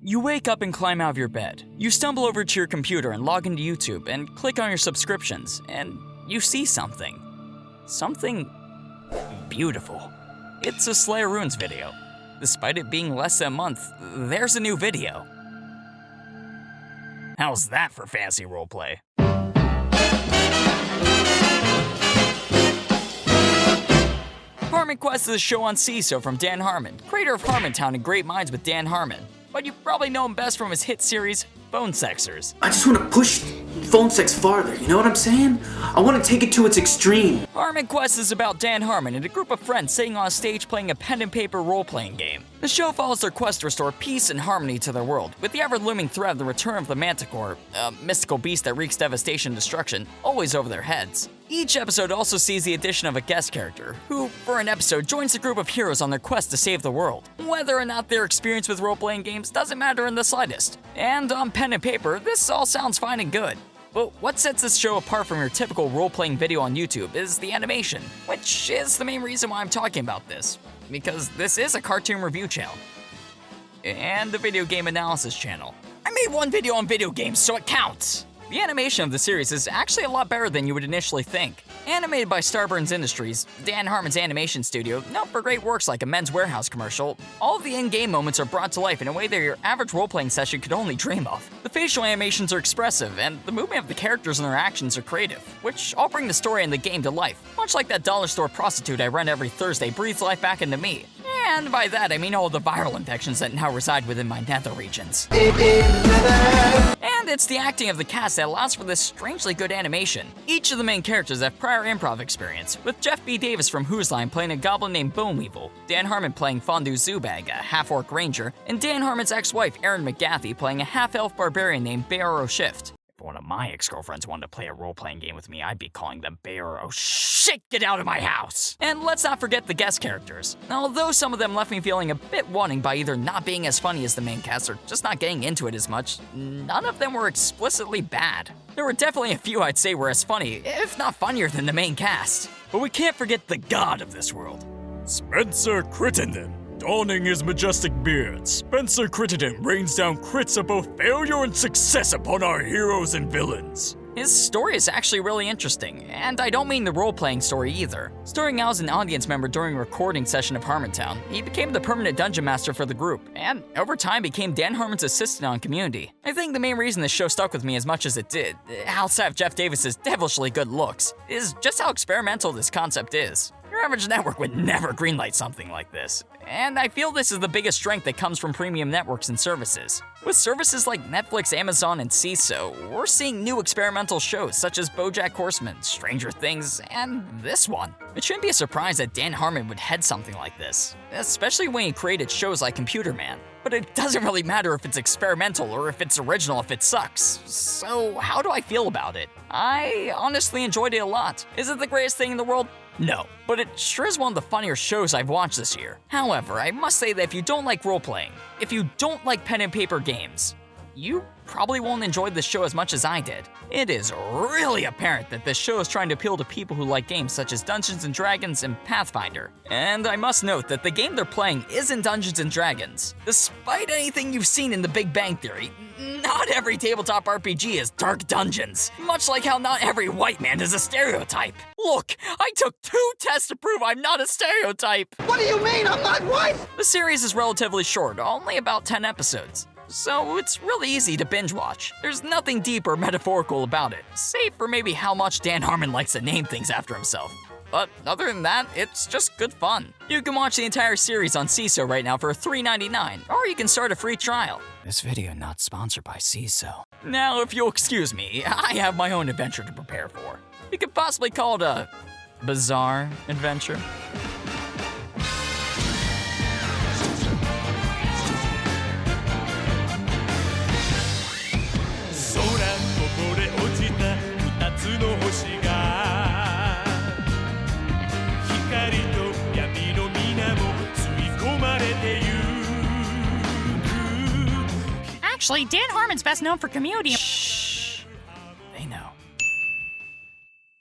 You wake up and climb out of your bed. You stumble over to your computer and log into YouTube and click on your subscriptions, and you see something. Something beautiful. It's a Slayerrunes video. Despite it being less than a month, there's a new video. How's that for fancy roleplay? Harmonquest is a show on CISO from Dan Harmon, creator of Harmontown and Great Minds with Dan Harmon. But you probably know him best from his hit series, Phone Sexers. I just want to push phone sex farther, you know what I'm saying? I want to take it to its extreme. Harmonquest is about Dan Harmon and a group of friends sitting on a stage playing a pen and paper role-playing game. The show follows their quest to restore peace and harmony to their world, with the ever-looming threat of the return of the Manticore, a mystical beast that wreaks devastation and destruction, always over their heads. Each episode also sees the addition of a guest character, who, for an episode, joins a group of heroes on their quest to save the world. Whether or not their experience with role-playing games doesn't matter in the slightest. And on pen and paper, this all sounds fine and good. But what sets this show apart from your typical role-playing video on YouTube is the animation, which is the main reason why I'm talking about this. Because this is a cartoon review channel. And a video game analysis channel. I made one video on video games, so it counts! The animation of the series is actually a lot better than you would initially think. Animated by Starburns Industries, Dan Harmon's animation studio, known for great works like a Men's Warehouse commercial, all of the in-game moments are brought to life in a way that your average role-playing session could only dream of. The facial animations are expressive, and the movement of the characters and their actions are creative, which all bring the story and the game to life, much like that dollar store prostitute I run every Thursday breathes life back into me. And by that, I mean all the viral infections that now reside within my nether regions. And it's the acting of the cast that allows for this strangely good animation. Each of the main characters have prior improv experience, with Jeff B. Davis from Huzzah playing a goblin named Boneweevil, Dan Harmon playing Fondue Zubag, a half-orc ranger, and Dan Harmon's ex-wife Erin McGathy playing a half-elf barbarian named Bearo Shift. If one of my ex-girlfriends wanted to play a role-playing game with me, I'd be calling them Bearo Shit, get out of my house! And let's not forget the guest characters. Although some of them left me feeling a bit wanting by either not being as funny as the main cast or just not getting into it as much, none of them were explicitly bad. There were definitely a few I'd say were as funny, if not funnier than the main cast. But we can't forget the god of this world. Spencer Crittenden. Donning his majestic beard, Spencer Crittenden rains down crits of both failure and success upon our heroes and villains. His story is actually really interesting, and I don't mean the role-playing story either. Starting out as an audience member during a recording session of Harmontown, he became the permanent dungeon master for the group, and over time became Dan Harmon's assistant on Community. I think the main reason this show stuck with me as much as it did, outside of Jeff Davis's devilishly good looks, is just how experimental this concept is. Your average network would never greenlight something like this. And I feel this is the biggest strength that comes from premium networks and services. With services like Netflix, Amazon, and CISO, we're seeing new experimental shows such as BoJack Horseman, Stranger Things, and this one. It shouldn't be a surprise that Dan Harmon would head something like this, especially when he created shows like Computer Man. But it doesn't really matter if it's experimental or if it's original if it sucks. So how do I feel about it? I honestly enjoyed it a lot. Is it the greatest thing in the world? No, but it sure is one of the funnier shows I've watched this year. However, I must say that if you don't like role-playing, if you don't like pen and paper games, you probably won't enjoy this show as much as I did. It is really apparent that this show is trying to appeal to people who like games such as Dungeons & Dragons and Pathfinder. And I must note that the game they're playing isn't Dungeons & Dragons. Despite anything you've seen in The Big Bang Theory, not every tabletop RPG is Dark Dungeons, much like how not every white man is a stereotype. Look, I took 2 tests to prove I'm not a stereotype. What do you mean I'm not white? The series is relatively short, only about 10 episodes. So it's really easy to binge watch. There's nothing deep or metaphorical about it, save for maybe how much Dan Harmon likes to name things after himself. But other than that, it's just good fun. You can watch the entire series on CISO right now for $3.99, or you can start a free trial. This video not sponsored by CISO. Now, if you'll excuse me, I have my own adventure to prepare for. You could possibly call it a bizarre adventure. Actually, Dan Harmon's best known for Community.